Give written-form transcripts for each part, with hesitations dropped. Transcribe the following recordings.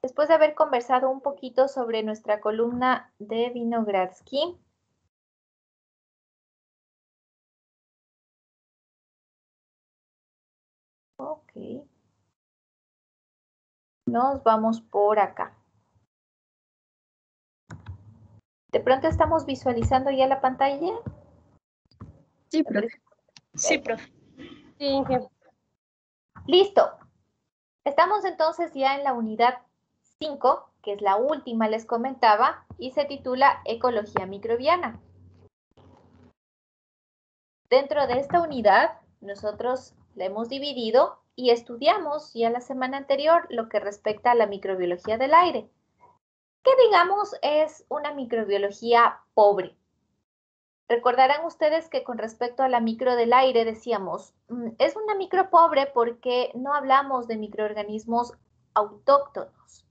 Después de haber conversado un poquito sobre nuestra columna de Vinogradsky, ok, nos vamos por acá. ¿De pronto estamos visualizando ya la pantalla? Sí, profe. Sí, profe. Sí, profe. Listo. Estamos entonces ya en la unidad 5, que es la última, les comentaba, y se titula Ecología microbiana. Dentro de esta unidad, nosotros la hemos dividido y estudiamos ya la semana anterior lo que respecta a la microbiología del aire, que digamos es una microbiología pobre. Recordarán ustedes que con respecto a la micro del aire decíamos, es una micro pobre porque no hablamos de microorganismos autóctonos.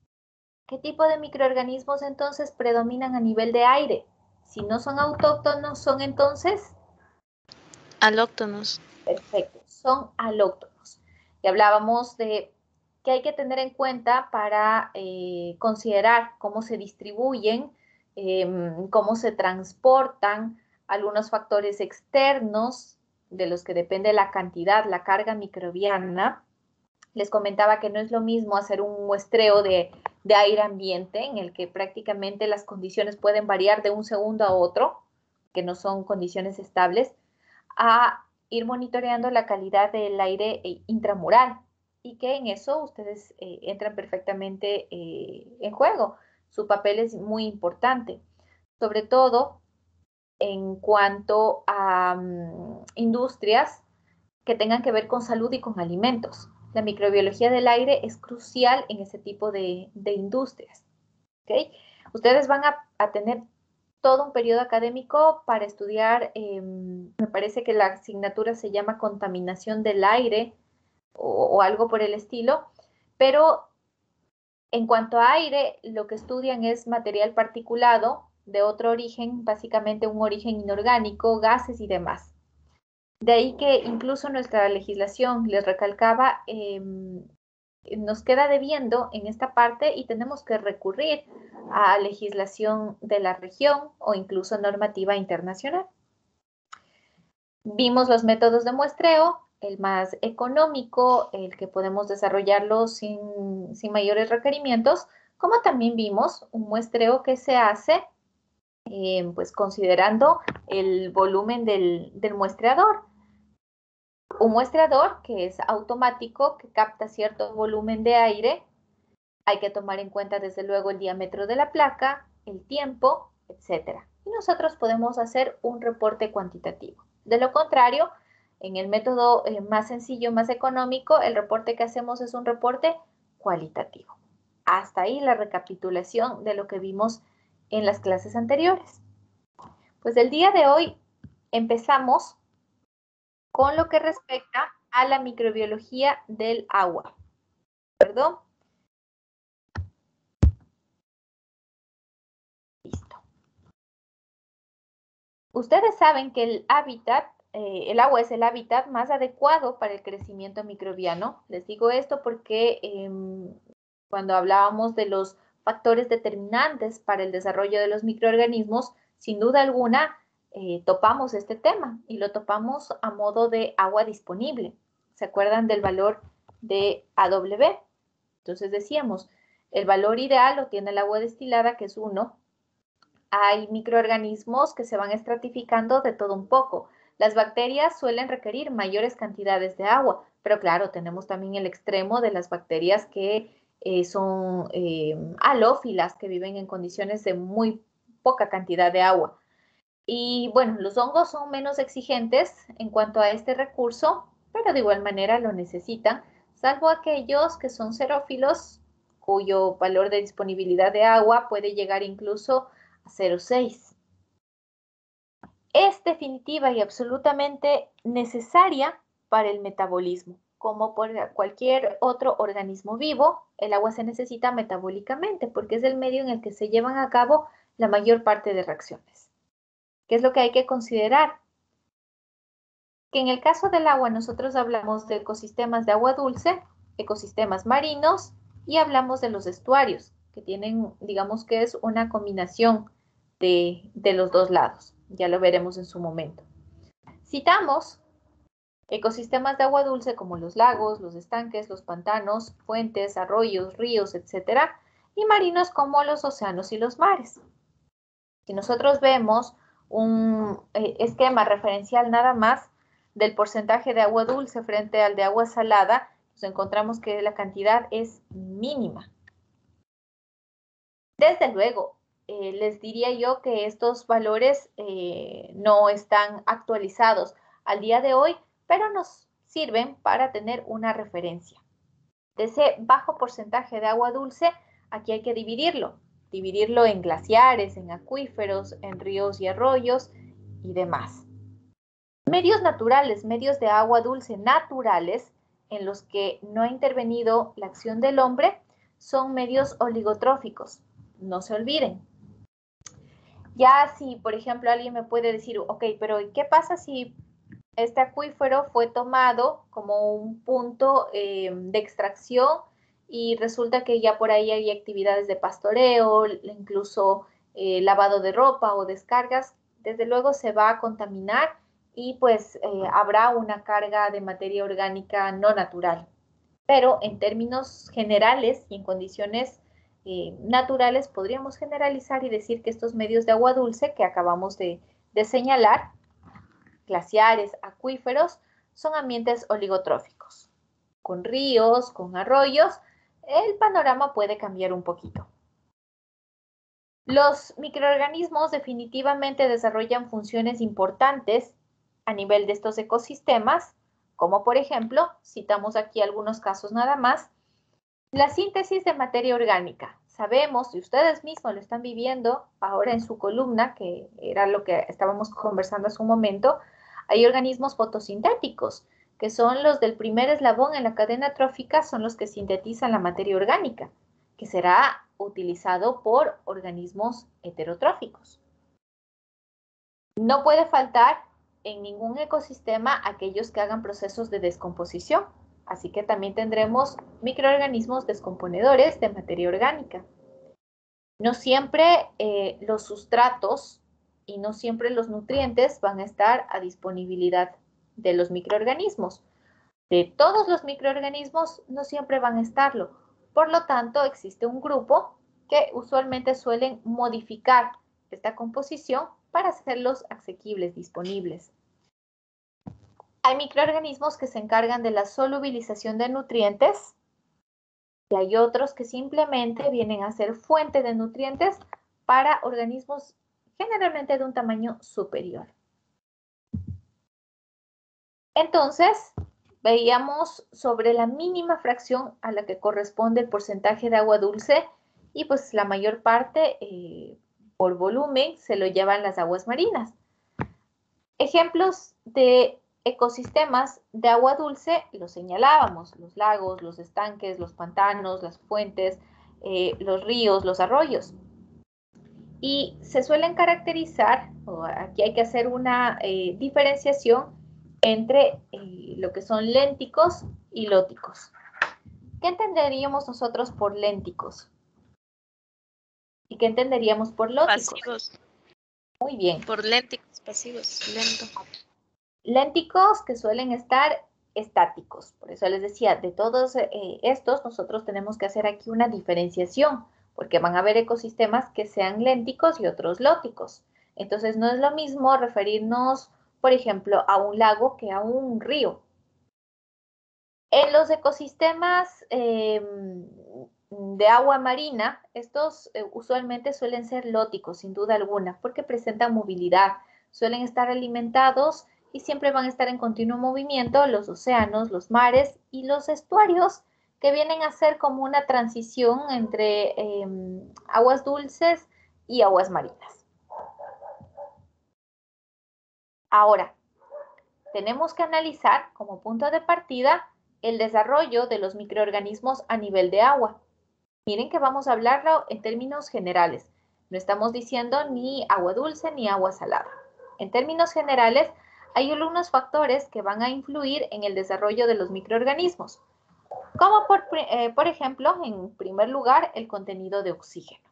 ¿Qué tipo de microorganismos entonces predominan a nivel de aire? Si no son autóctonos, son entonces alóctonos. Perfecto, son alóctonos. Y hablábamos de que hay que tener en cuenta para considerar cómo se distribuyen, cómo se transportan, algunos factores externos de los que depende la cantidad, la carga microbiana. Les comentaba que no es lo mismo hacer un muestreo de aire ambiente en el que prácticamente las condiciones pueden variar de un segundo a otro, que no son condiciones estables, a ir monitoreando la calidad del aire intramural y que en eso ustedes entran perfectamente en juego. Su papel es muy importante, sobre todo en cuanto a industrias que tengan que ver con salud y con alimentos. La microbiología del aire es crucial en ese tipo de industrias. ¿Okay? Ustedes van a tener todo un periodo académico para estudiar, me parece que la asignatura se llama contaminación del aire o algo por el estilo, pero en cuanto a aire, lo que estudian es material particulado de otro origen, básicamente un origen inorgánico, gases y demás. De ahí que incluso nuestra legislación, les recalcaba, nos queda debiendo en esta parte y tenemos que recurrir a legislación de la región o incluso normativa internacional. Vimos los métodos de muestreo, el más económico, el que podemos desarrollarlo sin mayores requerimientos, como también vimos un muestreo que se hace pues considerando el volumen del muestreador. Un muestreador que es automático, que capta cierto volumen de aire. Hay que tomar en cuenta desde luego el diámetro de la placa, el tiempo, etc. Y nosotros podemos hacer un reporte cuantitativo. De lo contrario, en el método más sencillo, más económico, el reporte que hacemos es un reporte cualitativo. Hasta ahí la recapitulación de lo que vimos en las clases anteriores. Pues el día de hoy empezamos con lo que respecta a la microbiología del agua. ¿Perdón? Listo. Ustedes saben que el hábitat, el agua es el hábitat más adecuado para el crecimiento microbiano. Les digo esto porque cuando hablábamos de los factores determinantes para el desarrollo de los microorganismos, sin duda alguna topamos este tema y lo topamos a modo de agua disponible. ¿Se acuerdan del valor de AW? Entonces decíamos, el valor ideal lo tiene el agua destilada, que es 1. Hay microorganismos que se van estratificando de todo un poco. Las bacterias suelen requerir mayores cantidades de agua, pero claro, tenemos también el extremo de las bacterias que son halófilas, que viven en condiciones de muy poca cantidad de agua. Y bueno, los hongos son menos exigentes en cuanto a este recurso, pero de igual manera lo necesitan, salvo aquellos que son xerófilos, cuyo valor de disponibilidad de agua puede llegar incluso a 0,6. Es definitiva y absolutamente necesaria para el metabolismo. Como por cualquier otro organismo vivo, el agua se necesita metabólicamente porque es el medio en el que se llevan a cabo la mayor parte de reacciones. ¿Qué es lo que hay que considerar? Que en el caso del agua nosotros hablamos de ecosistemas de agua dulce, ecosistemas marinos Y hablamos de los estuarios, que tienen, digamos que es una combinación de los dos lados. Ya lo veremos en su momento. Citamos ecosistemas de agua dulce como los lagos, los estanques, los pantanos, fuentes, arroyos, ríos, etc. Y marinos como los océanos y los mares. Si nosotros vemos un esquema referencial nada más del porcentaje de agua dulce frente al de agua salada, nos encontramos que la cantidad es mínima. Desde luego, les diría yo que estos valores no están actualizados al día de hoy, pero nos sirven para tener una referencia. De ese bajo porcentaje de agua dulce, aquí hay que dividirlo en glaciares, en acuíferos, en ríos y arroyos y demás. Medios naturales, medios de agua dulce naturales, en los que no ha intervenido la acción del hombre, son medios oligotróficos. No se olviden. Ya si, por ejemplo, alguien me puede decir, ok, pero ¿qué pasa si este acuífero fue tomado como un punto de extracción y resulta que ya por ahí hay actividades de pastoreo, incluso lavado de ropa o descargas? Desde luego se va a contaminar y pues habrá una carga de materia orgánica no natural. Pero en términos generales y en condiciones naturales podríamos generalizar y decir que estos medios de agua dulce que acabamos de señalar, glaciares, acuíferos, son ambientes oligotróficos. Con ríos, con arroyos, el panorama puede cambiar un poquito. Los microorganismos definitivamente desarrollan funciones importantes a nivel de estos ecosistemas, como por ejemplo, citamos aquí algunos casos nada más, la síntesis de materia orgánica. Sabemos, y ustedes mismos lo están viviendo ahora en su columna, que era lo que estábamos conversando hace un momento, hay organismos fotosintéticos, que son los del primer eslabón en la cadena trófica, son los que sintetizan la materia orgánica, que será utilizado por organismos heterotróficos. No puede faltar en ningún ecosistema aquellos que hagan procesos de descomposición. Así que también tendremos microorganismos descomponedores de materia orgánica. No siempre los sustratos y no siempre los nutrientes van a estar a disponibilidad de los microorganismos. De todos los microorganismos no siempre van a estarlo. Por lo tanto, existe un grupo que usualmente suelen modificar esta composición para hacerlos asequibles, disponibles. Hay microorganismos que se encargan de la solubilización de nutrientes y hay otros que simplemente vienen a ser fuente de nutrientes para organismos generalmente de un tamaño superior. Entonces, veíamos sobre la mínima fracción a la que corresponde el porcentaje de agua dulce y pues la mayor parte por volumen se lo llevan las aguas marinas. Ejemplos de ecosistemas de agua dulce los señalábamos, los lagos, los estanques, los pantanos, las fuentes, los ríos, los arroyos. Y se suelen caracterizar, aquí hay que hacer una diferenciación entre lo que son lénticos y lóticos. ¿Qué entenderíamos nosotros por lénticos? ¿Y qué entenderíamos por lóticos? Pasivos. Muy bien. Por lénticos, pasivos, lento. Lénticos que suelen estar estáticos. Por eso les decía, de todos estos nosotros tenemos que hacer aquí una diferenciación, porque van a haber ecosistemas que sean lénticos y otros lóticos. Entonces no es lo mismo referirnos, por ejemplo, a un lago que a un río. En los ecosistemas de agua marina, estos usualmente suelen ser lóticos, sin duda alguna, porque presentan movilidad, suelen estar alimentados y siempre van a estar en continuo movimiento los océanos, los mares y los estuarios, que vienen a ser como una transición entre aguas dulces y aguas marinas. Ahora, tenemos que analizar como punto de partida el desarrollo de los microorganismos a nivel de agua. Miren que vamos a hablarlo en términos generales. No estamos diciendo ni agua dulce ni agua salada. En términos generales, hay algunos factores que van a influir en el desarrollo de los microorganismos. Como por ejemplo, en primer lugar, el contenido de oxígeno.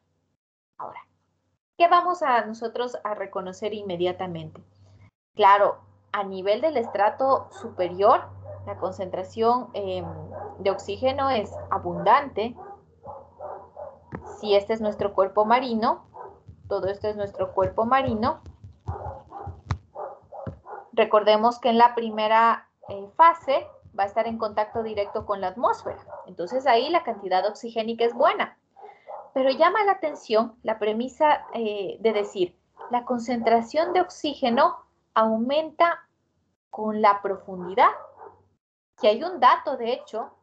Ahora, ¿qué vamos a nosotros a reconocer inmediatamente? Claro, a nivel del estrato superior, la concentración de oxígeno es abundante. Si este es nuestro cuerpo marino, todo esto es nuestro cuerpo marino. Recordemos que en la primera fase va a estar en contacto directo con la atmósfera. Entonces ahí la cantidad oxigénica es buena. Pero llama la atención la premisa de decir, la concentración de oxígeno aumenta con la profundidad. Que hay un dato, de hecho,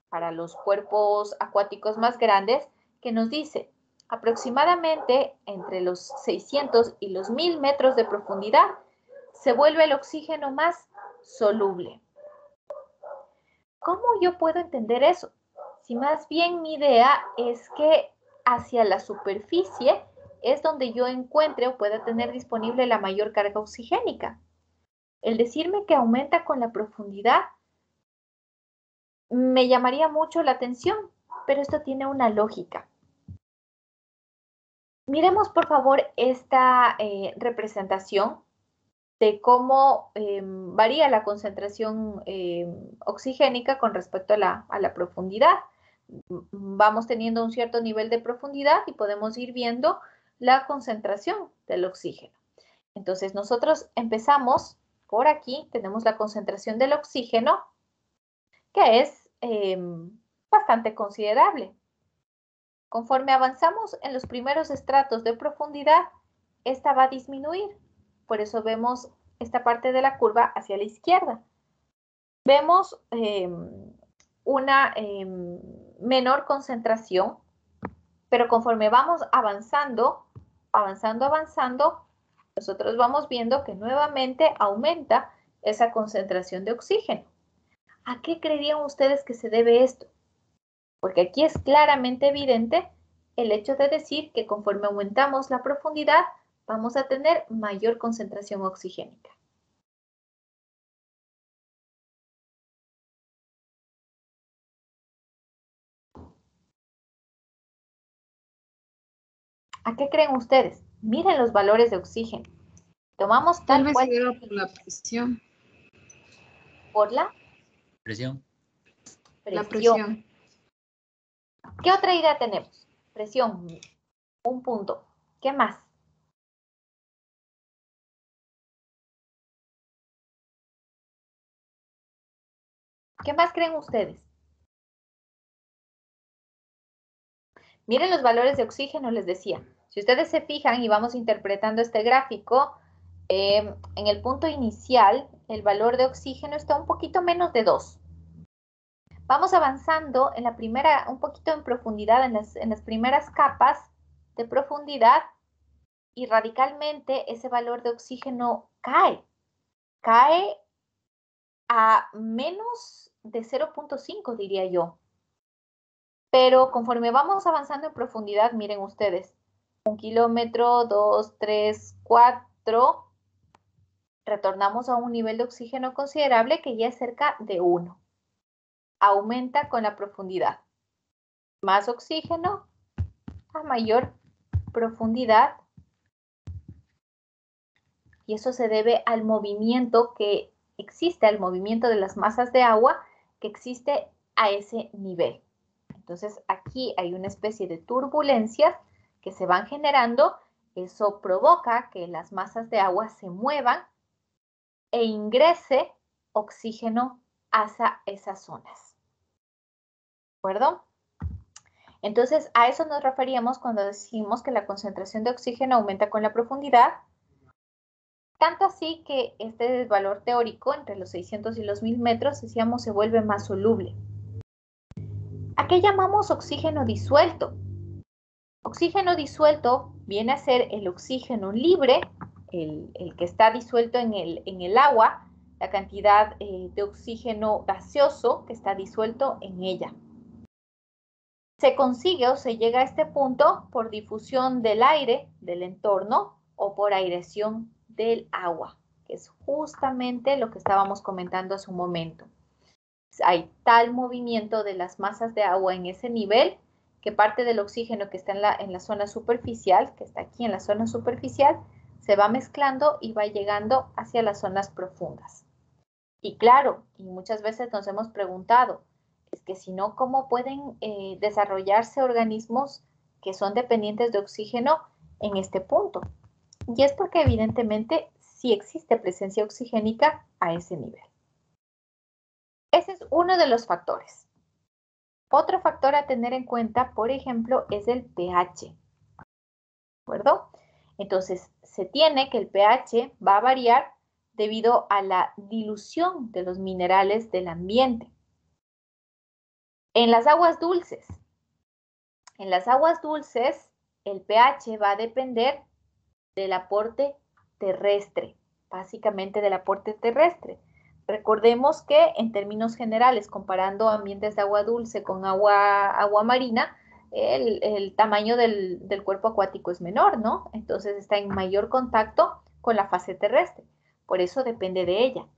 para los cuerpos acuáticos más grandes, que nos dice aproximadamente entre los 600 y los 1000 metros de profundidad se vuelve el oxígeno más soluble. ¿Cómo yo puedo entender eso? Si más bien mi idea es que hacia la superficie es donde yo encuentre o pueda tener disponible la mayor carga oxigénica. El decirme que aumenta con la profundidad me llamaría mucho la atención, pero esto tiene una lógica. Miremos, por favor, esta representación de cómo varía la concentración oxigénica con respecto a la profundidad. Vamos teniendo un cierto nivel de profundidad y podemos ir viendo la concentración del oxígeno. Entonces, nosotros empezamos por aquí, tenemos la concentración del oxígeno, que es bastante considerable. Conforme avanzamos en los primeros estratos de profundidad, esta va a disminuir. Por eso vemos esta parte de la curva hacia la izquierda. Vemos una menor concentración, pero conforme vamos avanzando, nosotros vamos viendo que nuevamente aumenta esa concentración de oxígeno. ¿A qué creerían ustedes que se debe esto? Porque aquí es claramente evidente el hecho de decir que conforme aumentamos la profundidad, vamos a tener mayor concentración oxigénica. ¿A qué creen ustedes? Miren los valores de oxígeno. Tomamos Tal tal vez cual. se deba por la presión. ¿Por la? Presión. La presión. ¿Qué otra idea tenemos? Presión, un punto. ¿Qué más? ¿Qué más creen ustedes? Miren los valores de oxígeno, les decía. Si ustedes se fijan y vamos interpretando este gráfico, en el punto inicial, el valor de oxígeno está un poquito menos de 2. Vamos avanzando en la primera, un poquito en profundidad, en las primeras capas de profundidad, y radicalmente ese valor de oxígeno cae. Cae a menos de 0.5, diría yo. Pero conforme vamos avanzando en profundidad, miren ustedes, 1 kilómetro, 2, 3, 4, retornamos a un nivel de oxígeno considerable que ya es cerca de 1. Aumenta con la profundidad. Más oxígeno a mayor profundidad. Y eso se debe al movimiento que existe, al movimiento de las masas de agua que existe a ese nivel. Entonces aquí hay una especie de turbulencias que se van generando. Eso provoca que las masas de agua se muevan e ingrese oxígeno hacia esas zonas. ¿De acuerdo? Entonces a eso nos referíamos cuando decimos que la concentración de oxígeno aumenta con la profundidad. Tanto así que este valor teórico entre los 600 y los 1000 metros, decíamos, se vuelve más soluble. ¿A qué llamamos oxígeno disuelto? Oxígeno disuelto viene a ser el oxígeno libre, el que está disuelto en el agua, la cantidad de oxígeno gaseoso que está disuelto en ella. Se consigue o se llega a este punto por difusión del aire del entorno o por aireación del agua, que es justamente lo que estábamos comentando hace un momento. Hay tal movimiento de las masas de agua en ese nivel que parte del oxígeno que está en la zona superficial, que está aquí en la zona superficial, se va mezclando y va llegando hacia las zonas profundas. Y claro, y muchas veces nos hemos preguntado, es que si no, ¿cómo pueden desarrollarse organismos que son dependientes de oxígeno en este punto? Y es porque evidentemente sí existe presencia oxigénica a ese nivel. Ese es uno de los factores. Otro factor a tener en cuenta, por ejemplo, es el pH. ¿De acuerdo? Entonces, se tiene que el pH va a variar debido a la dilución de los minerales del ambiente. En las aguas dulces, el pH va a depender del aporte terrestre, básicamente del aporte terrestre. Recordemos que en términos generales, comparando ambientes de agua dulce con agua marina, el tamaño del cuerpo acuático es menor, ¿no? Entonces está en mayor contacto con la fase terrestre. Por eso depende de ella.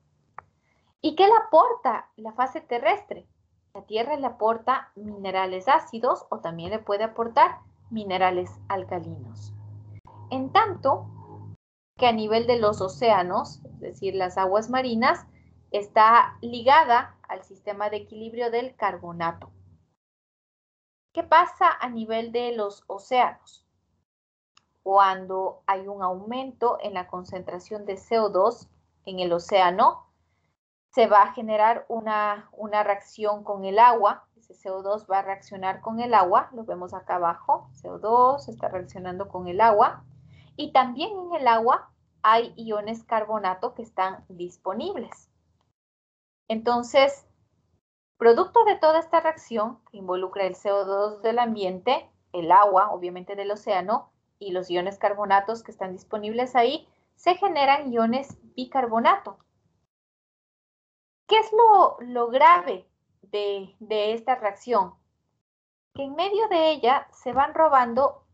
¿Y qué le aporta la fase terrestre? La Tierra le aporta minerales ácidos o también le puede aportar minerales alcalinos. En tanto que a nivel de los océanos, es decir, las aguas marinas, está ligada al sistema de equilibrio del carbonato. ¿Qué pasa a nivel de los océanos? Cuando hay un aumento en la concentración de CO2 en el océano, se va a generar una reacción con el agua. Ese CO2 va a reaccionar con el agua, lo vemos acá abajo, CO2 está reaccionando con el agua. Y también en el agua hay iones carbonato que están disponibles. Entonces, producto de toda esta reacción que involucra el CO2 del ambiente, el agua, obviamente del océano, y los iones carbonatos que están disponibles ahí, se generan iones bicarbonato. ¿Qué es lo grave de esta reacción? Que en medio de ella se van robando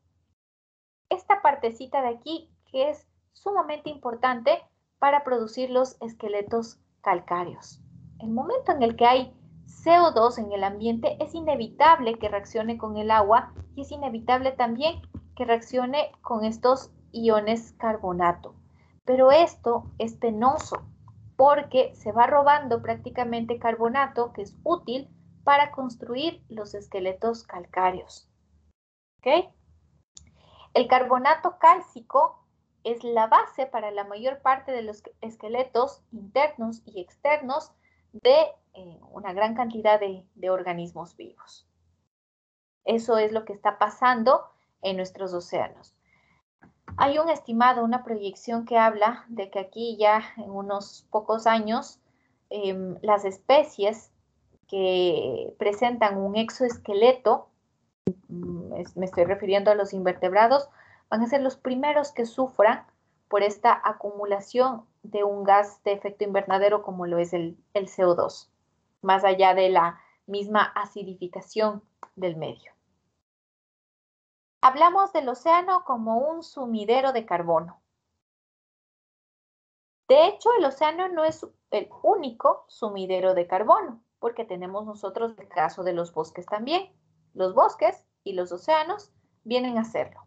esta partecita de aquí que es sumamente importante para producir los esqueletos calcáreos. El momento en el que hay CO2 en el ambiente es inevitable que reaccione con el agua y es inevitable también que reaccione con estos iones carbonato. Pero esto es penoso porque se va robando prácticamente carbonato que es útil para construir los esqueletos calcáreos. ¿Ok? El carbonato cálcico es la base para la mayor parte de los esqueletos internos y externos de una gran cantidad de organismos vivos. Eso es lo que está pasando en nuestros océanos. Hay un estimado, una proyección que habla de que aquí ya en unos pocos años las especies que presentan un exoesqueleto, me estoy refiriendo a los invertebrados, van a ser los primeros que sufran por esta acumulación de un gas de efecto invernadero como lo es el CO2, más allá de la misma acidificación del medio. Hablamos del océano como un sumidero de carbono. De hecho, el océano no es el único sumidero de carbono, porque tenemos nosotros el caso de los bosques también. Los bosques y los océanos vienen a hacerlo.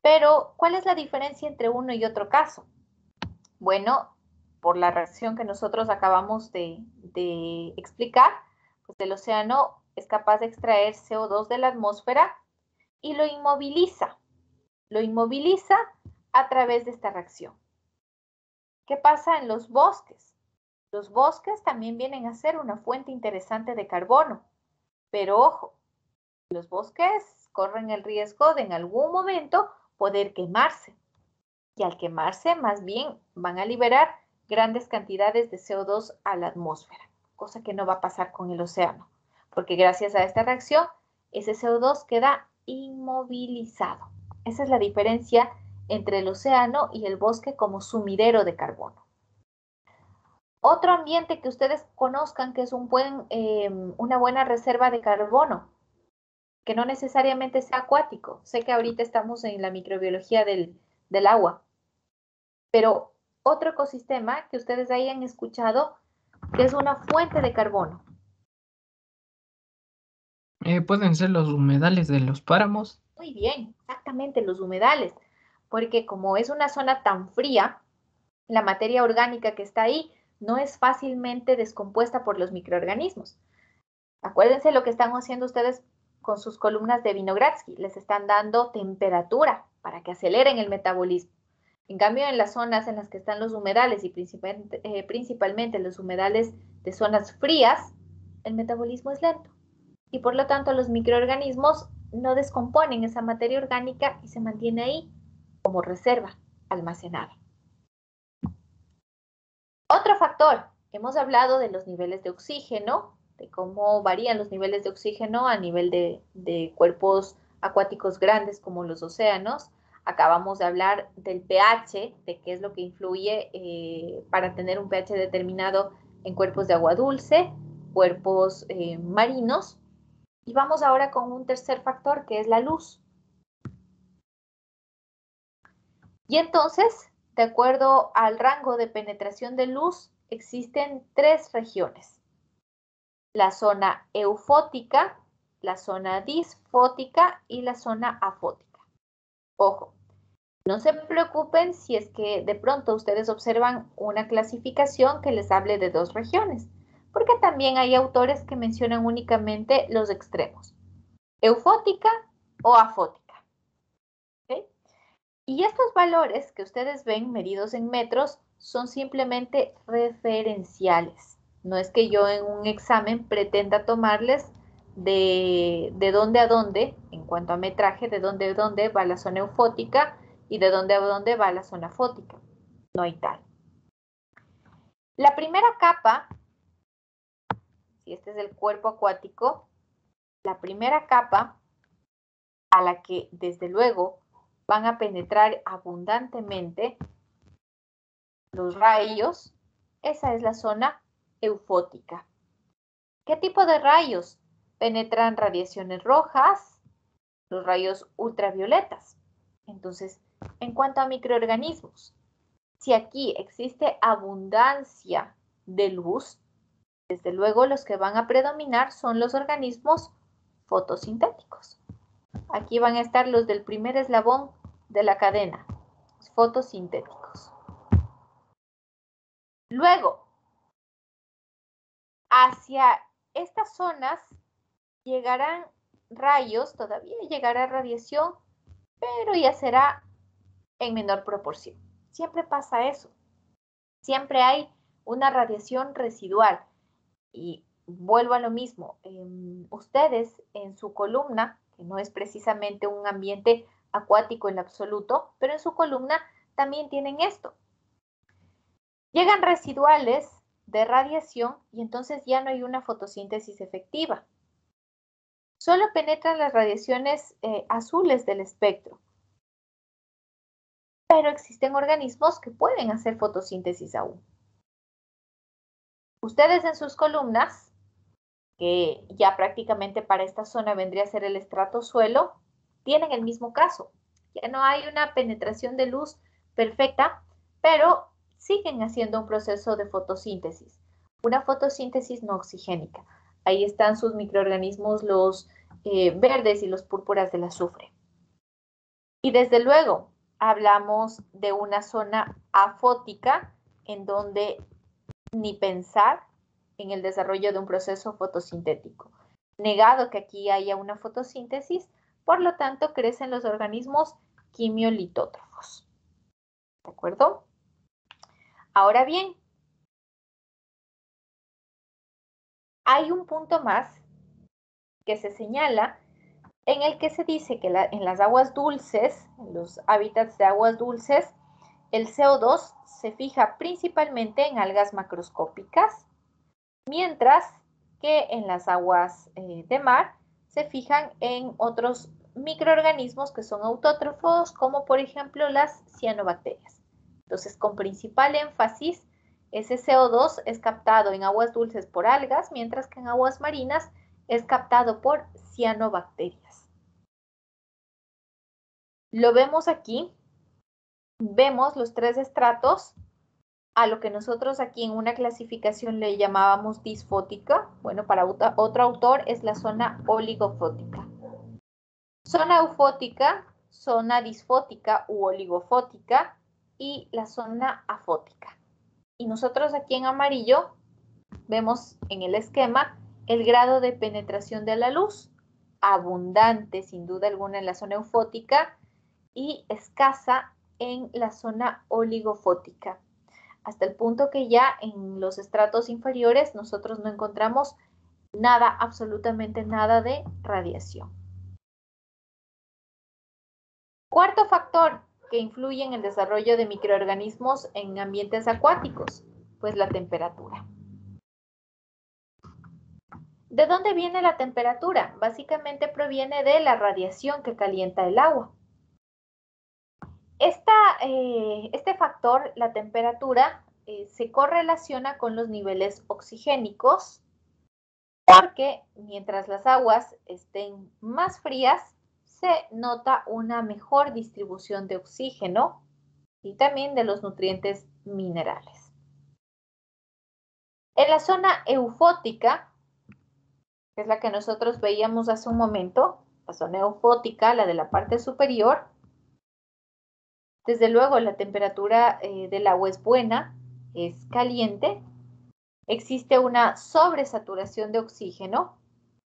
Pero, ¿cuál es la diferencia entre uno y otro caso? Bueno, por la reacción que nosotros acabamos de explicar, pues el océano es capaz de extraer CO2 de la atmósfera y lo inmoviliza. Lo inmoviliza a través de esta reacción. ¿Qué pasa en los bosques? Los bosques también vienen a ser una fuente interesante de carbono, pero ojo, los bosques corren el riesgo de en algún momento poder quemarse. Y al quemarse, más bien van a liberar grandes cantidades de CO2 a la atmósfera, cosa que no va a pasar con el océano, porque gracias a esta reacción, ese CO2 queda inmovilizado. Esa es la diferencia entre el océano y el bosque como sumidero de carbono. Otro ambiente que ustedes conozcan que es una buena reserva de carbono, que no necesariamente sea acuático. Sé que ahorita estamos en la microbiología del agua, pero otro ecosistema que ustedes hayan escuchado que es una fuente de carbono. Pueden ser los humedales de los páramos. Muy bien, exactamente, los humedales, porque como es una zona tan fría, la materia orgánica que está ahí no es fácilmente descompuesta por los microorganismos. Acuérdense lo que están haciendo ustedes con sus columnas de Vinogradsky, les están dando temperatura para que aceleren el metabolismo. En cambio, en las zonas en las que están los humedales y principalmente los humedales de zonas frías, el metabolismo es lento y por lo tanto los microorganismos no descomponen esa materia orgánica y se mantiene ahí como reserva almacenada. Otro factor, hemos hablado de los niveles de oxígeno, de cómo varían los niveles de oxígeno a nivel de cuerpos acuáticos grandes como los océanos. Acabamos de hablar del pH, de qué es lo que influye para tener un pH determinado en cuerpos de agua dulce, cuerpos marinos. Y vamos ahora con un tercer factor que es la luz. Y entonces, de acuerdo al rango de penetración de luz, existen 3 regiones. La zona eufótica, la zona disfótica y la zona afótica. Ojo, no se preocupen si es que de pronto ustedes observan una clasificación que les hable de 2 regiones, porque también hay autores que mencionan únicamente los extremos, eufótica o afótica. ¿Okay? Y estos valores que ustedes ven medidos en metros son simplemente referenciales. No es que yo en un examen pretenda tomarles de dónde a dónde, en cuanto a metraje, de dónde a dónde va la zona eufótica y de dónde a dónde va la zona fótica. No hay tal. La primera capa, si este es el cuerpo acuático, la primera capa a la que desde luego van a penetrar abundantemente los rayos, esa es la zona eufótica. ¿Qué tipo de rayos? Penetran radiaciones rojas, los rayos ultravioletas. Entonces, en cuanto a microorganismos, si aquí existe abundancia de luz, desde luego los que van a predominar son los organismos fotosintéticos. Aquí van a estar los del primer eslabón de la cadena, los fotosintéticos. Luego, hacia estas zonas llegarán rayos, todavía llegará radiación, pero ya será en menor proporción. Siempre pasa eso. Siempre hay una radiación residual. Y vuelvo a lo mismo. Ustedes en su columna, que no es precisamente un ambiente acuático en absoluto, pero en su columna también tienen esto. Llegan residuales de radiación y entonces ya no hay una fotosíntesis efectiva. Solo penetran las radiaciones azules del espectro. Pero existen organismos que pueden hacer fotosíntesis aún. Ustedes en sus columnas, que ya prácticamente para esta zona vendría a ser el estrato suelo, tienen el mismo caso. Ya no hay una penetración de luz perfecta, pero siguen haciendo un proceso de fotosíntesis. Una fotosíntesis no oxigénica. Ahí están sus microorganismos, los verdes y los púrpuras del azufre. Y desde luego, hablamos de una zona afótica en donde ni pensar en el desarrollo de un proceso fotosintético. Negado que aquí haya una fotosíntesis, por lo tanto crecen los organismos quimiolitótrofos. ¿De acuerdo? Ahora bien, hay un punto más que se señala en el que se dice que en las aguas dulces, en los hábitats de aguas dulces, el CO2 se fija principalmente en algas macroscópicas, mientras que en las aguas de mar se fijan en otros microorganismos que son autótrofos, como por ejemplo las cianobacterias. Entonces, con principal énfasis, ese CO2 es captado en aguas dulces por algas, mientras que en aguas marinas es captado por cianobacterias. Lo vemos aquí. Vemos los 3 estratos a lo que nosotros aquí en una clasificación le llamábamos disfótica. Bueno, para otro autor es la zona oligofótica. Zona eufótica, zona disfótica u oligofótica y la zona afótica. Y nosotros aquí en amarillo vemos en el esquema el grado de penetración de la luz, abundante sin duda alguna en la zona eufótica y escasa en la zona oligofótica, hasta el punto que ya en los estratos inferiores nosotros no encontramos nada, absolutamente nada de radiación. Cuarto factor que influye en el desarrollo de microorganismos en ambientes acuáticos, pues la temperatura. ¿De dónde viene la temperatura? Básicamente proviene de la radiación que calienta el agua. Este factor, la temperatura, se correlaciona con los niveles oxigénicos porque mientras las aguas estén más frías, se nota una mejor distribución de oxígeno y también de los nutrientes minerales. En la zona eufótica, que es la que nosotros veíamos hace un momento, la zona eufótica, la de la parte superior, desde luego la temperatura del agua es buena, es caliente, existe una sobresaturación de oxígeno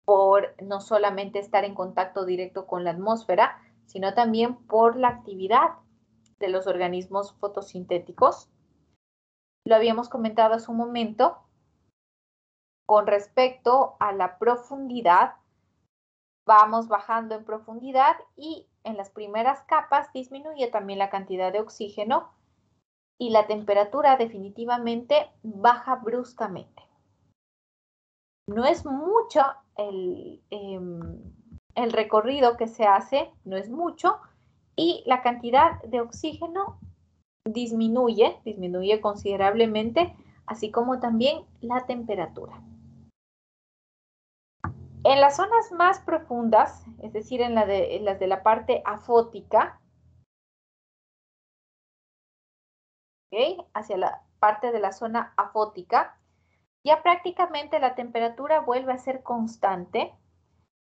por no solamente estar en contacto directo con la atmósfera, sino también por la actividad de los organismos fotosintéticos. Lo habíamos comentado hace un momento. Con respecto a la profundidad, vamos bajando en profundidad y en las primeras capas disminuye también la cantidad de oxígeno y la temperatura definitivamente baja bruscamente. No es mucho el recorrido que se hace, no es mucho, y la cantidad de oxígeno disminuye considerablemente, así como también la temperatura. En las zonas más profundas, es decir, en las de la parte afótica, ¿okay? Hacia la parte de la zona afótica, ya prácticamente la temperatura vuelve a ser constante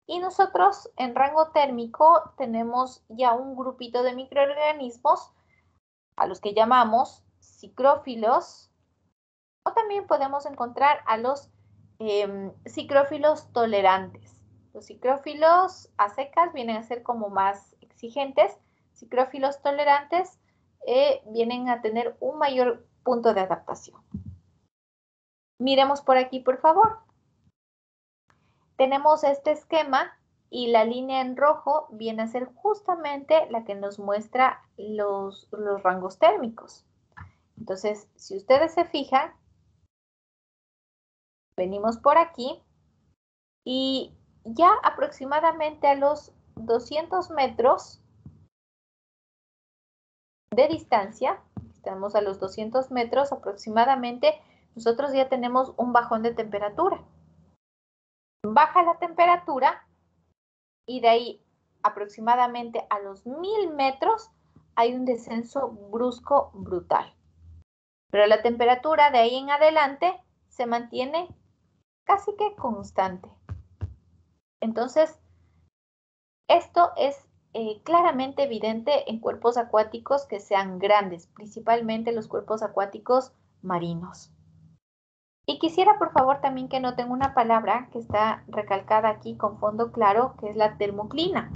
y nosotros en rango térmico tenemos ya un grupito de microorganismos a los que llamamos psicrófilos, o también podemos encontrar a los psicrófilos tolerantes. Los psicrófilos a secas vienen a ser como más exigentes. Psicrófilos tolerantes vienen a tener un mayor punto de adaptación. Miremos por aquí, por favor. Tenemos este esquema y la línea en rojo viene a ser justamente la que nos muestra los rangos térmicos. Entonces, si ustedes se fijan, venimos por aquí y ya aproximadamente a los 200 metros de distancia, estamos a los 200 metros aproximadamente, nosotros ya tenemos un bajón de temperatura. Baja la temperatura y de ahí aproximadamente a los 1000 metros hay un descenso brusco brutal. Pero la temperatura de ahí en adelante se mantiene casi que constante. Entonces, esto es claramente evidente en cuerpos acuáticos que sean grandes, principalmente los cuerpos acuáticos marinos. Y quisiera, por favor, también que noten una palabra que está recalcada aquí con fondo claro, que es la termoclina.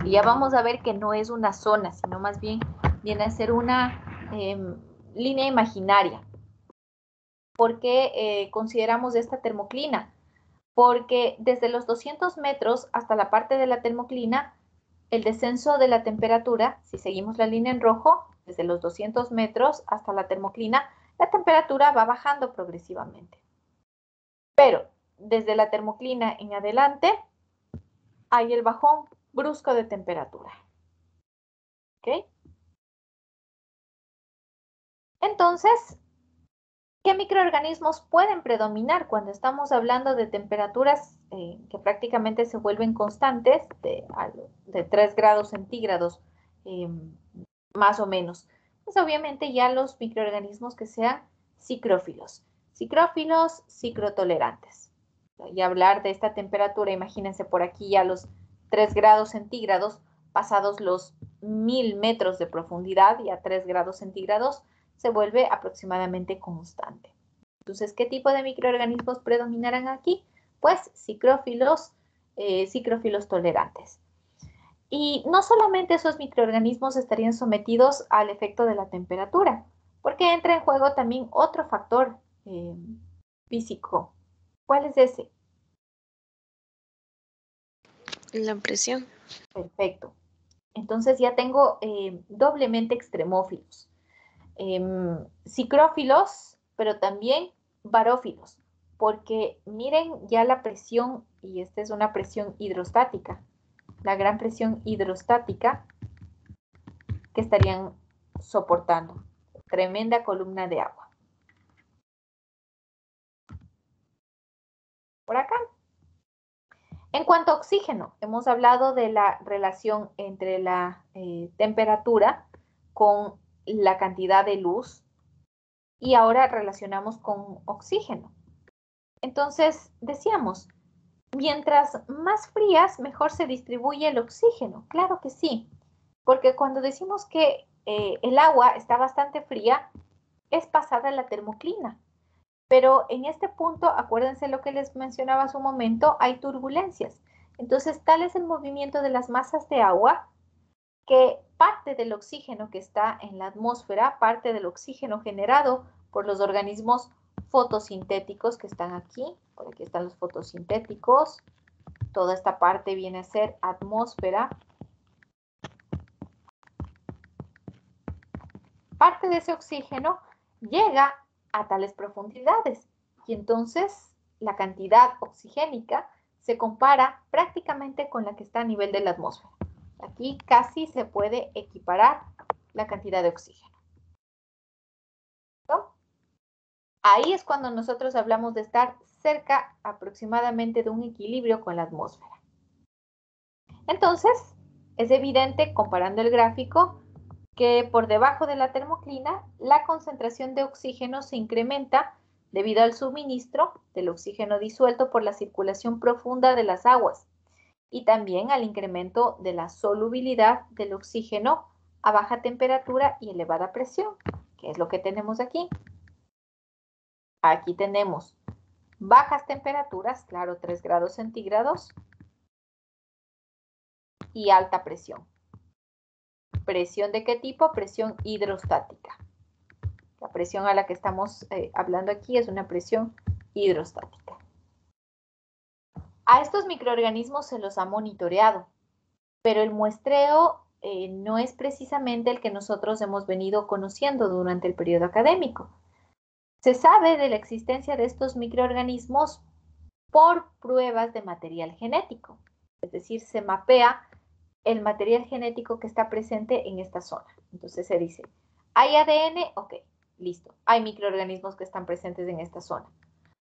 Y ya vamos a ver que no es una zona, sino más bien viene a ser una línea imaginaria. ¿Por qué consideramos esta termoclina? Porque desde los 200 metros hasta la parte de la termoclina, el descenso de la temperatura, si seguimos la línea en rojo, desde los 200 metros hasta la termoclina, la temperatura va bajando progresivamente. Pero desde la termoclina en adelante, hay el bajón brusco de temperatura. ¿Ok? Entonces, ¿qué microorganismos pueden predominar cuando estamos hablando de temperaturas que prácticamente se vuelven constantes de 3 grados centígrados más o menos? pues obviamente ya los microorganismos que sean psicrófilos. Psicrófilos, psicrotolerantes. Y hablar de esta temperatura, imagínense por aquí ya los 3 grados centígrados, pasados los 1000 metros de profundidad y a 3 grados centígrados, se vuelve aproximadamente constante. Entonces, ¿qué tipo de microorganismos predominarán aquí? Pues psicrófilos, psicrófilos tolerantes. Y no solamente esos microorganismos estarían sometidos al efecto de la temperatura, porque entra en juego también otro factor físico. ¿Cuál es ese? La presión. Perfecto. Entonces ya tengo doblemente extremófilos. Psicrófilos, pero también barófilos, porque miren ya la presión, y esta es una presión hidrostática, la gran presión hidrostática que estarían soportando. Tremenda columna de agua. Por acá. En cuanto a oxígeno, hemos hablado de la relación entre la temperatura con la cantidad de luz y ahora relacionamos con oxígeno. Entonces, decíamos, mientras más frías, mejor se distribuye el oxígeno. Claro que sí, porque cuando decimos que el agua está bastante fría, es pasada la termoclina. Pero en este punto, acuérdense lo que les mencionaba hace un momento, hay turbulencias. Entonces, tal es el movimiento de las masas de agua que parte del oxígeno que está en la atmósfera, parte del oxígeno generado por los organismos fotosintéticos que están aquí, por aquí están los fotosintéticos, toda esta parte viene a ser atmósfera. Parte de ese oxígeno llega a tales profundidades y entonces la cantidad oxigénica se compara prácticamente con la que está a nivel de la atmósfera. Aquí casi se puede equiparar la cantidad de oxígeno. ¿No? Ahí es cuando nosotros hablamos de estar cerca aproximadamente de un equilibrio con la atmósfera. Entonces, es evidente, comparando el gráfico, que por debajo de la termoclina, la concentración de oxígeno se incrementa debido al suministro del oxígeno disuelto por la circulación profunda de las aguas y también al incremento de la solubilidad del oxígeno a baja temperatura y elevada presión, que es lo que tenemos aquí. Aquí tenemos bajas temperaturas, claro, 3 grados centígrados, y alta presión. ¿Presión de qué tipo? Presión hidrostática. La presión a la que estamos hablando aquí es una presión hidrostática. A estos microorganismos se los ha monitoreado, pero el muestreo no es precisamente el que nosotros hemos venido conociendo durante el periodo académico. Se sabe de la existencia de estos microorganismos por pruebas de material genético, es decir, se mapea el material genético que está presente en esta zona. Entonces se dice, ¿hay ADN? Ok, listo. Hay microorganismos que están presentes en esta zona.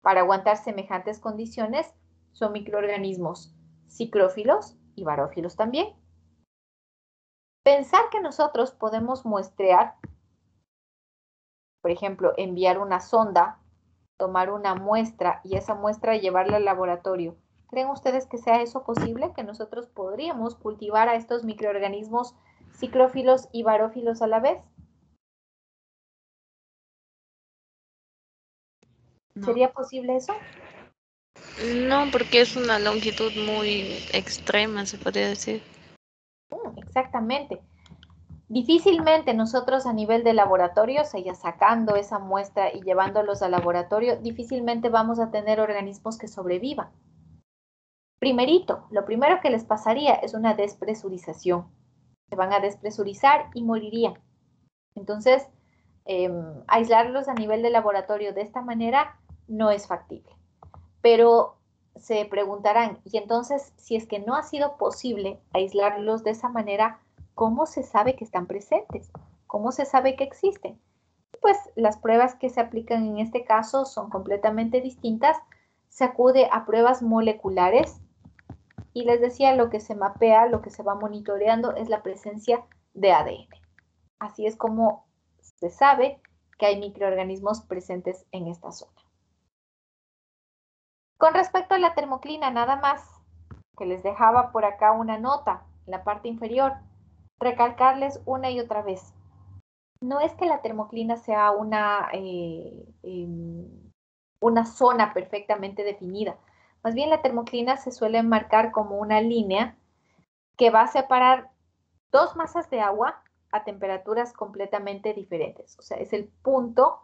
Para aguantar semejantes condiciones, son microorganismos psicrófilos y barófilos también. Pensar que nosotros podemos muestrear, por ejemplo, enviar una sonda, tomar una muestra y esa muestra llevarla al laboratorio. ¿Creen ustedes que sea eso posible? ¿Que nosotros podríamos cultivar a estos microorganismos psicrófilos y barófilos a la vez? No. ¿Sería posible eso? No, porque es una longitud muy extrema, se podría decir. Exactamente. Difícilmente nosotros a nivel de laboratorio, o sea, ya sacando esa muestra y llevándolos al laboratorio, difícilmente vamos a tener organismos que sobrevivan. Primerito, lo primero que les pasaría es una despresurización. Se van a despresurizar y morirían. Entonces, aislarlos a nivel de laboratorio de esta manera no es factible. Pero se preguntarán, y entonces, si es que no ha sido posible aislarlos de esa manera, ¿cómo se sabe que están presentes? ¿Cómo se sabe que existen? Pues las pruebas que se aplican en este caso son completamente distintas. Se acude a pruebas moleculares y les decía, lo que se mapea, lo que se va monitoreando es la presencia de ADN. Así es como Se sabe que hay microorganismos presentes en esta zona. Con respecto a la termoclina, nada más, que les dejaba por acá una nota en la parte inferior, recalcarles una y otra vez. No es que la termoclina sea una zona perfectamente definida. Más bien la termoclina se suele marcar como una línea que va a separar dos masas de agua a temperaturas completamente diferentes. O sea, es el punto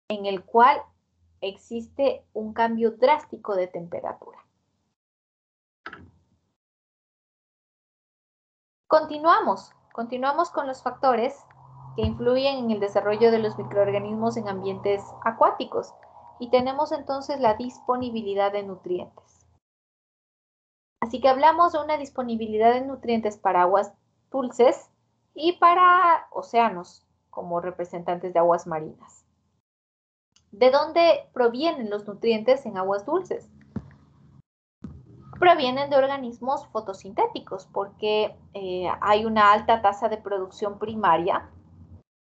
en el cual existe un cambio drástico de temperatura. Continuamos con los factores que influyen en el desarrollo de los microorganismos en ambientes acuáticos y tenemos entonces la disponibilidad de nutrientes. Así que hablamos de una disponibilidad de nutrientes para aguas dulces y para océanos como representantes de aguas marinas. ¿De dónde provienen los nutrientes en aguas dulces? Provienen de organismos fotosintéticos porque hay una alta tasa de producción primaria,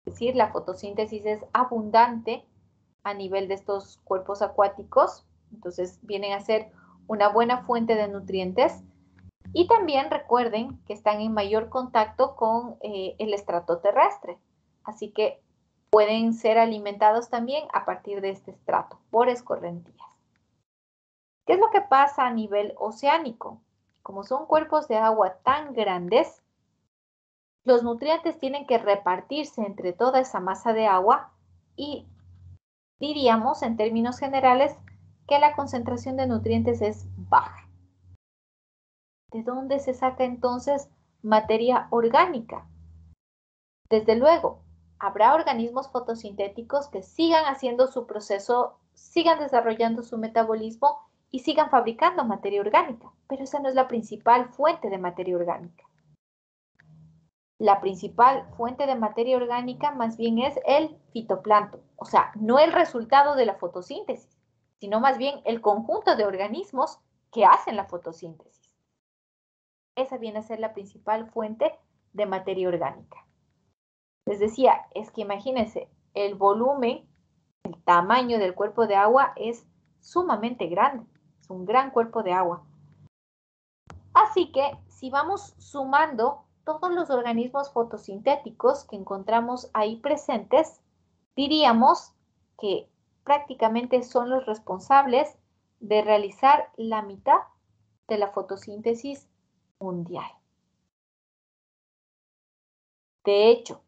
es decir, la fotosíntesis es abundante a nivel de estos cuerpos acuáticos, entonces vienen a ser una buena fuente de nutrientes y también recuerden que están en mayor contacto con el estrato terrestre, así que pueden ser alimentados también a partir de este estrato por escorrentías. ¿Qué es lo que pasa a nivel oceánico? Como son cuerpos de agua tan grandes, los nutrientes tienen que repartirse entre toda esa masa de agua y diríamos en términos generales que la concentración de nutrientes es baja. ¿De dónde se saca entonces materia orgánica? Desde luego, habrá organismos fotosintéticos que sigan haciendo su proceso, sigan desarrollando su metabolismo y sigan fabricando materia orgánica, pero esa no es la principal fuente de materia orgánica. La principal fuente de materia orgánica más bien es el fitoplancton, o sea, no el resultado de la fotosíntesis, sino más bien el conjunto de organismos que hacen la fotosíntesis. Esa viene a ser la principal fuente de materia orgánica. Les decía, es que imagínense, el volumen, el tamaño del cuerpo de agua es sumamente grande, es un gran cuerpo de agua. Así que si vamos sumando todos los organismos fotosintéticos que encontramos ahí presentes, diríamos que prácticamente son los responsables de realizar la mitad de la fotosíntesis mundial. De hecho,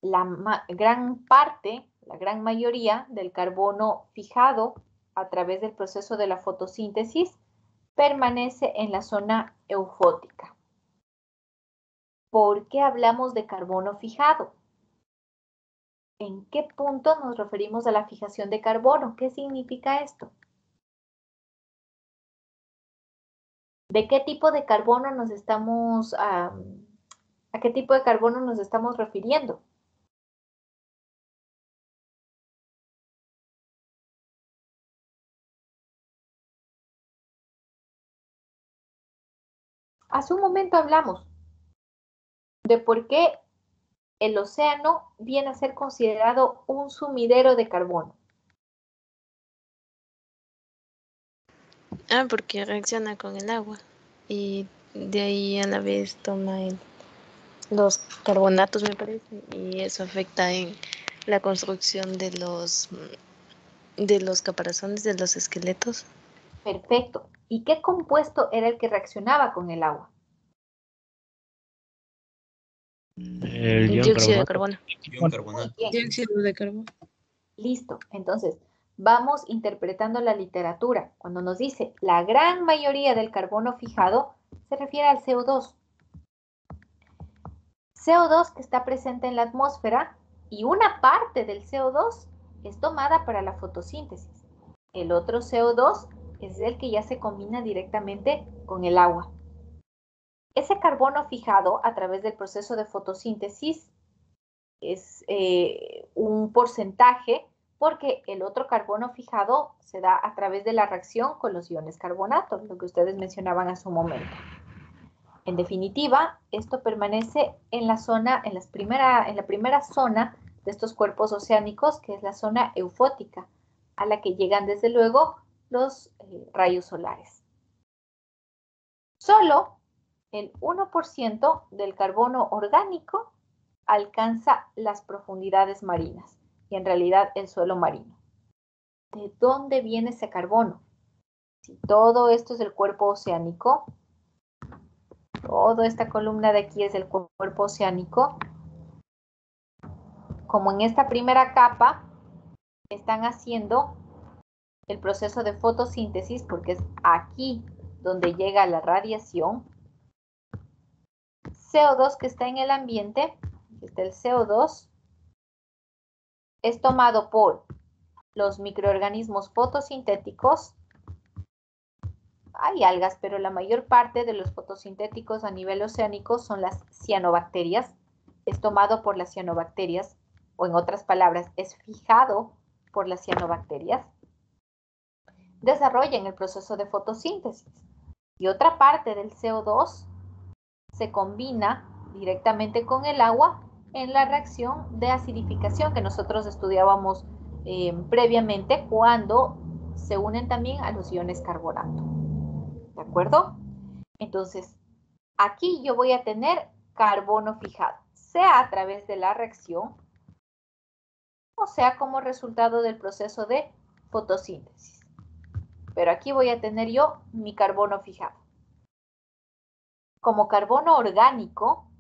la gran parte, la gran mayoría del carbono fijado a través del proceso de la fotosíntesis permanece en la zona eufótica. ¿Por qué hablamos de carbono fijado? ¿En qué punto nos referimos a la fijación de carbono? ¿Qué significa esto? ¿De qué tipo de carbono nos estamos, a qué tipo de carbono nos estamos refiriendo? Hace un momento hablamos de por qué el océano viene a ser considerado un sumidero de carbono. Porque reacciona con el agua y de ahí a la vez toma los carbonatos, me parece, y eso afecta en la construcción de los caparazones, de los esqueletos. Perfecto. ¿Y qué compuesto era el que reaccionaba con el agua? El Dióxido de carbono. Dióxido de carbono. Listo. Entonces, vamos interpretando la literatura. Cuando nos dice la gran mayoría del carbono fijado, se refiere al CO2. CO2 que está presente en la atmósfera y una parte del CO2 es tomada para la fotosíntesis. El otro CO2 es el que ya se combina directamente con el agua. Ese carbono fijado a través del proceso de fotosíntesis es un porcentaje porque el otro carbono fijado se da a través de la reacción con los iones carbonato, lo que ustedes mencionaban hace un momento. En definitiva, esto permanece en la zona, en la primera zona de estos cuerpos oceánicos, que es la zona eufótica, a la que llegan desde luego los rayos solares. Solo el 1% del carbono orgánico alcanza las profundidades marinas y en realidad el suelo marino. ¿De dónde viene ese carbono? Si todo esto es el cuerpo oceánico, toda esta columna de aquí es el cuerpo oceánico, como en esta primera capa están haciendo el proceso de fotosíntesis, porque es aquí donde llega la radiación, CO2 que está en el ambiente, está el CO2, es tomado por los microorganismos fotosintéticos. Hay algas, pero la mayor parte de los fotosintéticos a nivel oceánico son las cianobacterias. Es tomado por las cianobacterias, o en otras palabras, es fijado por las cianobacterias. Desarrollan el proceso de fotosíntesis. Y otra parte del CO2 se combina directamente con el agua en la reacción de acidificación que nosotros estudiábamos previamente, cuando se unen también a los iones carbonato. ¿De acuerdo? Entonces, aquí yo voy a tener carbono fijado, sea a través de la reacción o sea como resultado del proceso de fotosíntesis. Pero aquí voy a tener yo mi carbono fijado. Como carbono orgánico,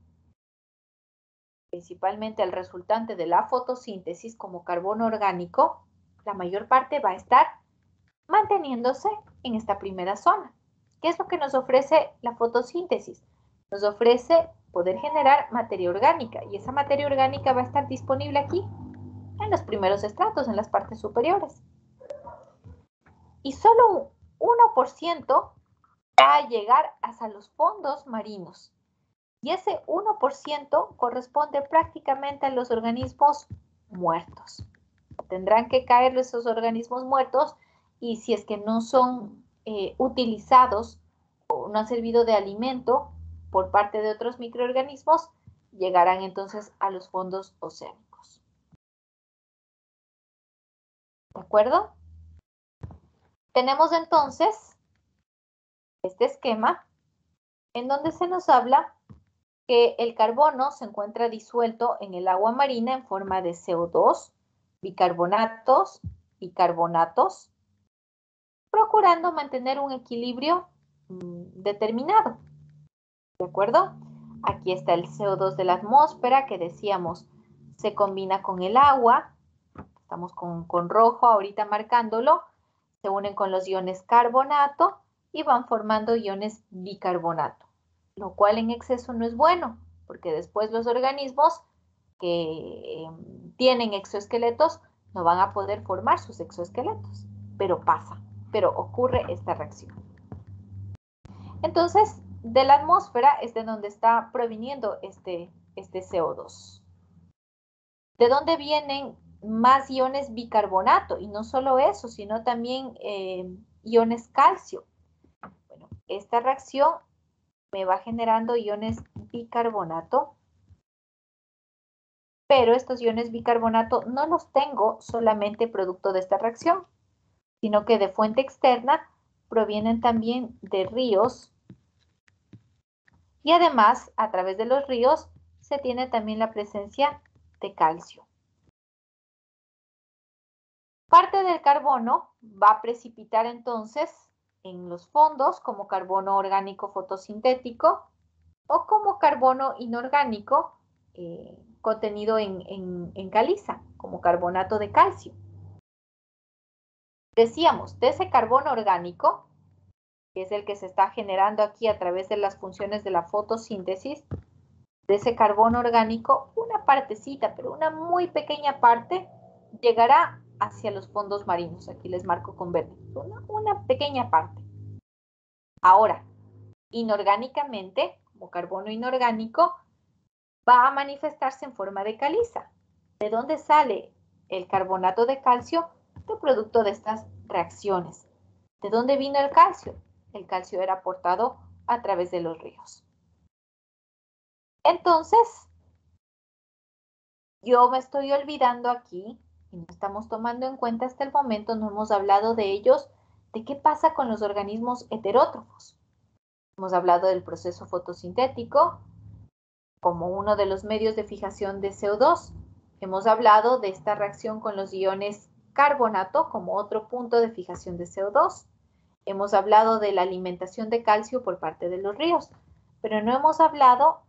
principalmente el resultante de la fotosíntesis como carbono orgánico, la mayor parte va a estar manteniéndose en esta primera zona. ¿Qué es lo que nos ofrece la fotosíntesis? Nos ofrece poder generar materia orgánica, y esa materia orgánica va a estar disponible aquí, en los primeros estratos, en las partes superiores. Y solo un 1% va a llegar hasta los fondos marinos. Y ese 1% corresponde prácticamente a los organismos muertos. Tendrán que caer esos organismos muertos, y si es que no son utilizados o no han servido de alimento por parte de otros microorganismos, llegarán entonces a los fondos oceánicos. ¿De acuerdo? Tenemos entonces este esquema en donde se nos habla que el carbono se encuentra disuelto en el agua marina en forma de CO2, bicarbonatos y carbonatos, procurando mantener un equilibrio determinado. ¿De acuerdo? Aquí está el CO2 de la atmósfera que decíamos se combina con el agua. Estamos con rojo ahorita marcándolo. Se unen con los iones carbonato y van formando iones bicarbonato, lo cual en exceso no es bueno, porque después los organismos que tienen exoesqueletos no van a poder formar sus exoesqueletos, pero pasa, pero ocurre esta reacción. Entonces, de la atmósfera es de donde está proviniendo este CO2. ¿De dónde vienen más iones bicarbonato? Y no solo eso, sino también iones calcio. Bueno, esta reacción me va generando iones bicarbonato, pero estos iones bicarbonato no los tengo solamente producto de esta reacción, sino que de fuente externa provienen también de ríos, y además a través de los ríos se tiene también la presencia de calcio. Parte del carbono va a precipitar entonces en los fondos como carbono orgánico fotosintético o como carbono inorgánico contenido en caliza, como carbonato de calcio. Decíamos, de ese carbono orgánico, que es el que se está generando aquí a través de las funciones de la fotosíntesis, de ese carbono orgánico, una partecita, pero una muy pequeña parte, llegará hacia los fondos marinos. Aquí les marco con verde. Una pequeña parte. Ahora, inorgánicamente, como carbono inorgánico, va a manifestarse en forma de caliza. ¿De dónde sale el carbonato de calcio? De producto de estas reacciones. ¿De dónde vino el calcio? El calcio era aportado a través de los ríos. Entonces, yo me estoy olvidando aquí, y no estamos tomando en cuenta hasta el momento, no hemos hablado de ellos, de qué pasa con los organismos heterótrofos. Hemos hablado del proceso fotosintético como uno de los medios de fijación de CO2. Hemos hablado de esta reacción con los iones carbonato como otro punto de fijación de CO2. Hemos hablado de la alimentación de calcio por parte de los ríos, pero no hemos hablado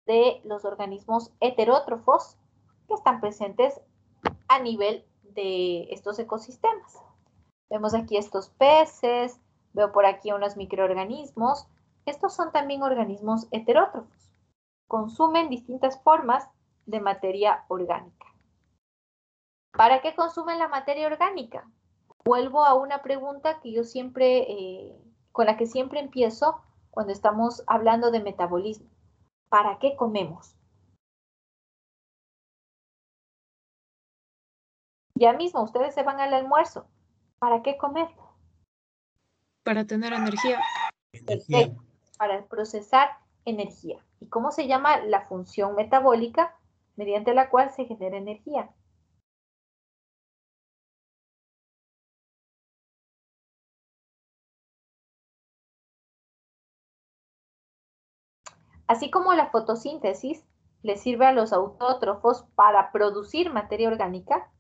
de los organismos heterótrofos que están presentes a nivel de estos ecosistemas. Vemos aquí estos peces, veo por aquí unos microorganismos. Estos son también organismos heterótrofos. Consumen distintas formas de materia orgánica. ¿Para qué consumen la materia orgánica? Vuelvo a una pregunta que yo siempre, con la que siempre empiezo cuando estamos hablando de metabolismo. ¿Para qué comemos? Ya mismo, ustedes se van al almuerzo. ¿Para qué comer? Para tener energía. Perfecto. Para procesar energía. ¿Y cómo se llama la función metabólica mediante la cual se genera energía? Así como la fotosíntesis le sirve a los autótrofos para producir materia orgánica,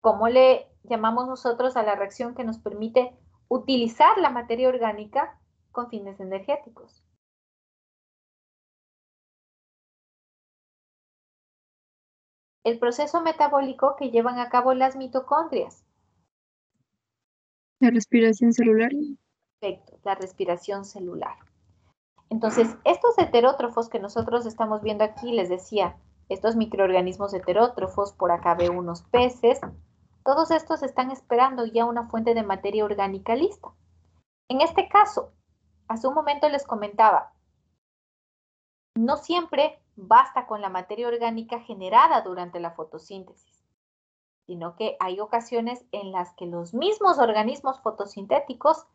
¿cómo le llamamos nosotros a la reacción que nos permite utilizar la materia orgánica con fines energéticos? El proceso metabólico que llevan a cabo las mitocondrias. La respiración celular. Perfecto, la respiración celular. Entonces, estos heterótrofos que nosotros estamos viendo aquí, les decía, estos microorganismos heterótrofos, por acá veo unos peces, todos estos están esperando ya una fuente de materia orgánica lista. En este caso, hace un momento les comentaba, no siempre basta con la materia orgánica generada durante la fotosíntesis, sino que hay ocasiones en las que los mismos organismos fotosintéticos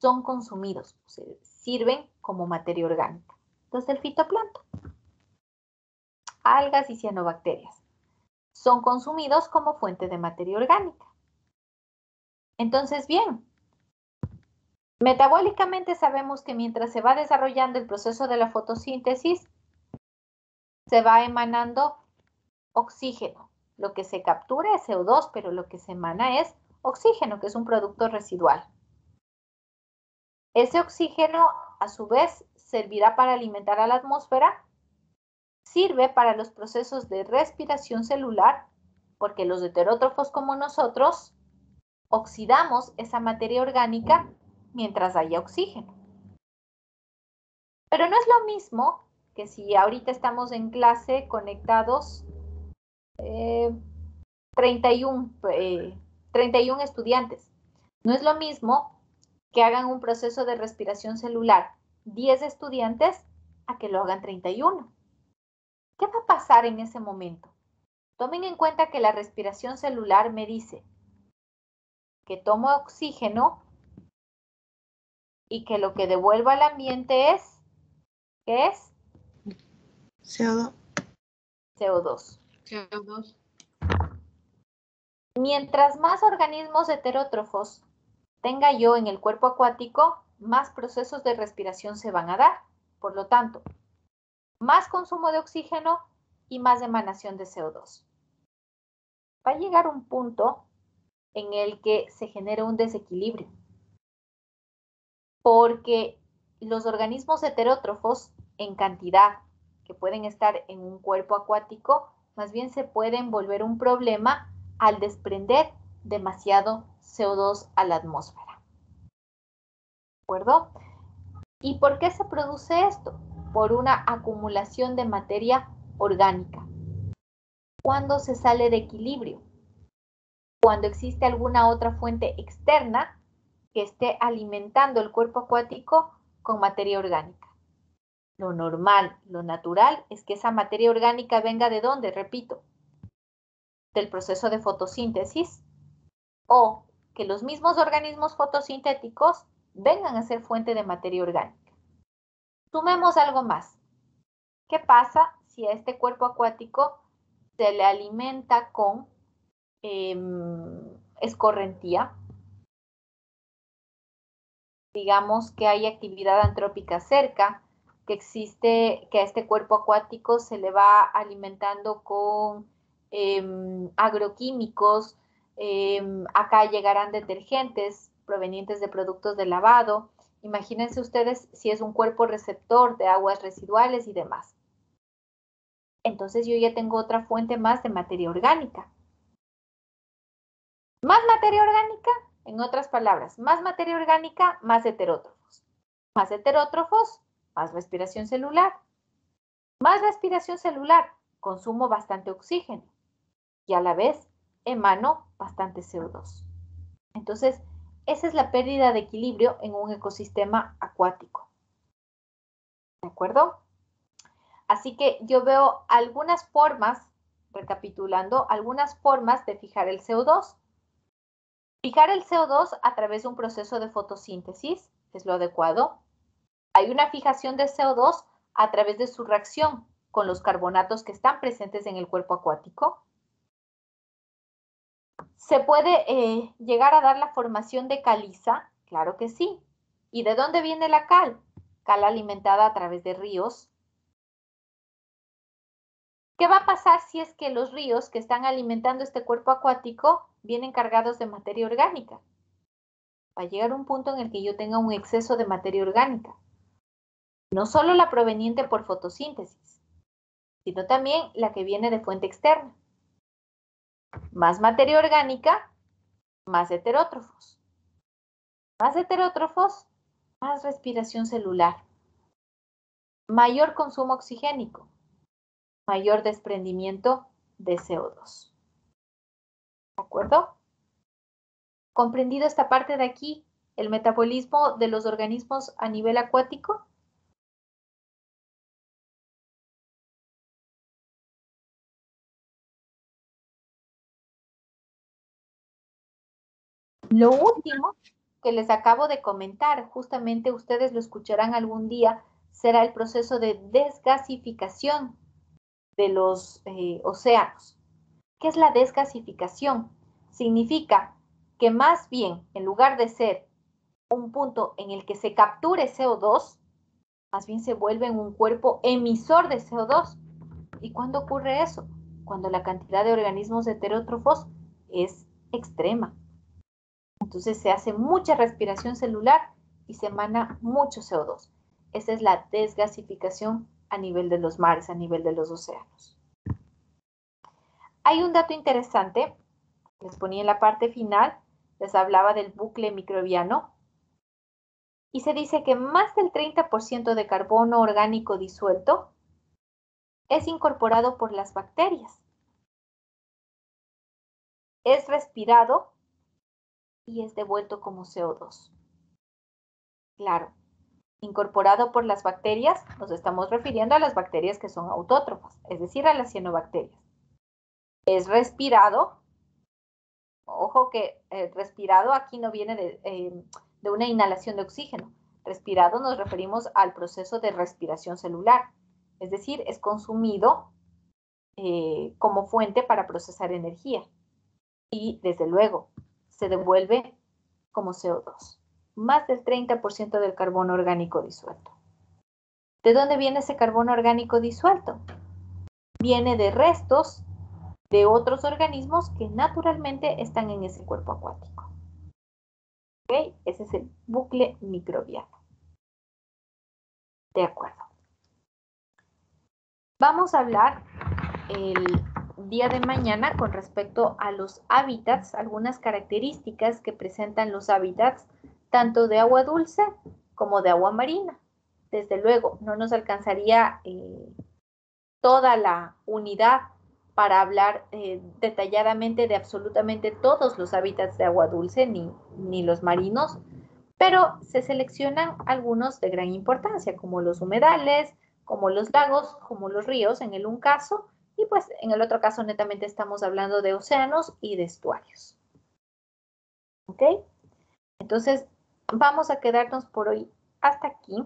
son consumidos, sirven como materia orgánica. Entonces, el fitoplancton, algas y cianobacterias, son consumidos como fuente de materia orgánica. Entonces, bien, metabólicamente sabemos que mientras se va desarrollando el proceso de la fotosíntesis, se va emanando oxígeno. Lo que se captura es CO2, pero lo que se emana es oxígeno, que es un producto residual. Ese oxígeno, a su vez, servirá para alimentar a la atmósfera, sirve para los procesos de respiración celular, porque los heterótrofos como nosotros oxidamos esa materia orgánica mientras haya oxígeno. Pero no es lo mismo que si ahorita estamos en clase conectados 31 estudiantes. No es lo mismo que hagan un proceso de respiración celular 10 estudiantes a que lo hagan 31. ¿Qué va a pasar en ese momento? Tomen en cuenta que la respiración celular me dice que tomo oxígeno y que lo que devuelvo al ambiente es, ¿qué es? CO2. CO2. CO2. Mientras más organismos heterótrofos tenga yo en el cuerpo acuático, más procesos de respiración se van a dar. Por lo tanto, más consumo de oxígeno y más emanación de CO2. Va a llegar un punto en el que se genera un desequilibrio, porque los organismos heterótrofos en cantidad que pueden estar en un cuerpo acuático, más bien se pueden volver un problema al desprender demasiado CO2 a la atmósfera. ¿De acuerdo? ¿Y por qué se produce esto? Por una acumulación de materia orgánica. Cuando se sale de equilibrio, cuando existe alguna otra fuente externa que esté alimentando el cuerpo acuático con materia orgánica. Lo normal, lo natural es que esa materia orgánica venga ¿de dónde? Repito, del proceso de fotosíntesis o que los mismos organismos fotosintéticos vengan a ser fuente de materia orgánica. Sumemos algo más. ¿Qué pasa si a este cuerpo acuático se le alimenta con escorrentía? Digamos que hay actividad antrópica cerca, que existe, que a este cuerpo acuático se le va alimentando con agroquímicos, acá llegarán detergentes provenientes de productos de lavado. Imagínense ustedes si es un cuerpo receptor de aguas residuales y demás. Entonces yo ya tengo otra fuente más de materia orgánica. Más materia orgánica, en otras palabras, más materia orgánica, más heterótrofos. Más heterótrofos, más respiración celular. Más respiración celular, consumo bastante oxígeno y a la vez emano bastante CO2. Entonces, esa es la pérdida de equilibrio en un ecosistema acuático. ¿De acuerdo? Así que yo veo algunas formas, recapitulando, algunas formas de fijar el CO2. Fijar el CO2 a través de un proceso de fotosíntesis es lo adecuado. Hay una fijación de CO2 a través de su reacción con los carbonatos que están presentes en el cuerpo acuático. ¿Se puede llegar a dar la formación de caliza? Claro que sí. ¿Y de dónde viene la cal? Cal alimentada a través de ríos. ¿Qué va a pasar si es que los ríos que están alimentando este cuerpo acuático vienen cargados de materia orgánica? Va a llegar un punto en el que yo tenga un exceso de materia orgánica. No solo la proveniente por fotosíntesis, sino también la que viene de fuente externa. Más materia orgánica, más heterótrofos. Más heterótrofos, más respiración celular. Mayor consumo oxigénico. Mayor desprendimiento de CO2. ¿De acuerdo? ¿Comprendido esta parte de aquí, el metabolismo de los organismos a nivel acuático? Lo último que les acabo de comentar, justamente ustedes lo escucharán algún día, será el proceso de desgasificación de los océanos. ¿Qué es la desgasificación? Significa que más bien, en lugar de ser un punto en el que se capture CO2, más bien se vuelve en un cuerpo emisor de CO2. ¿Y cuándo ocurre eso? Cuando la cantidad de organismos heterótrofos es extrema. Entonces se hace mucha respiración celular y se emana mucho CO2. Esa es la desgasificación a nivel de los mares, a nivel de los océanos. Hay un dato interesante, les ponía en la parte final, les hablaba del bucle microbiano, y se dice que más del 30% de carbono orgánico disuelto es incorporado por las bacterias. Es respirado y es devuelto como CO2. Claro, incorporado por las bacterias, nos estamos refiriendo a las bacterias que son autótrofas, es decir, a las cianobacterias. Es respirado, ojo que respirado aquí no viene de una inhalación de oxígeno. Respirado nos referimos al proceso de respiración celular, es decir, es consumido como fuente para procesar energía. Y desde luego, se devuelve como CO2. Más del 30% del carbono orgánico disuelto. ¿De dónde viene ese carbono orgánico disuelto? Viene de restos de otros organismos que naturalmente están en ese cuerpo acuático. ¿Ok? Ese es el bucle microbiano. De acuerdo. Vamos a hablar el día de mañana con respecto a los hábitats, algunas características que presentan los hábitats tanto de agua dulce como de agua marina. Desde luego, no nos alcanzaría toda la unidad para hablar detalladamente de absolutamente todos los hábitats de agua dulce, ni los marinos, pero se seleccionan algunos de gran importancia, como los humedales, como los lagos, como los ríos, en el un caso, y pues en el otro caso netamente estamos hablando de océanos y de estuarios. ¿Ok? Entonces, vamos a quedarnos por hoy hasta aquí.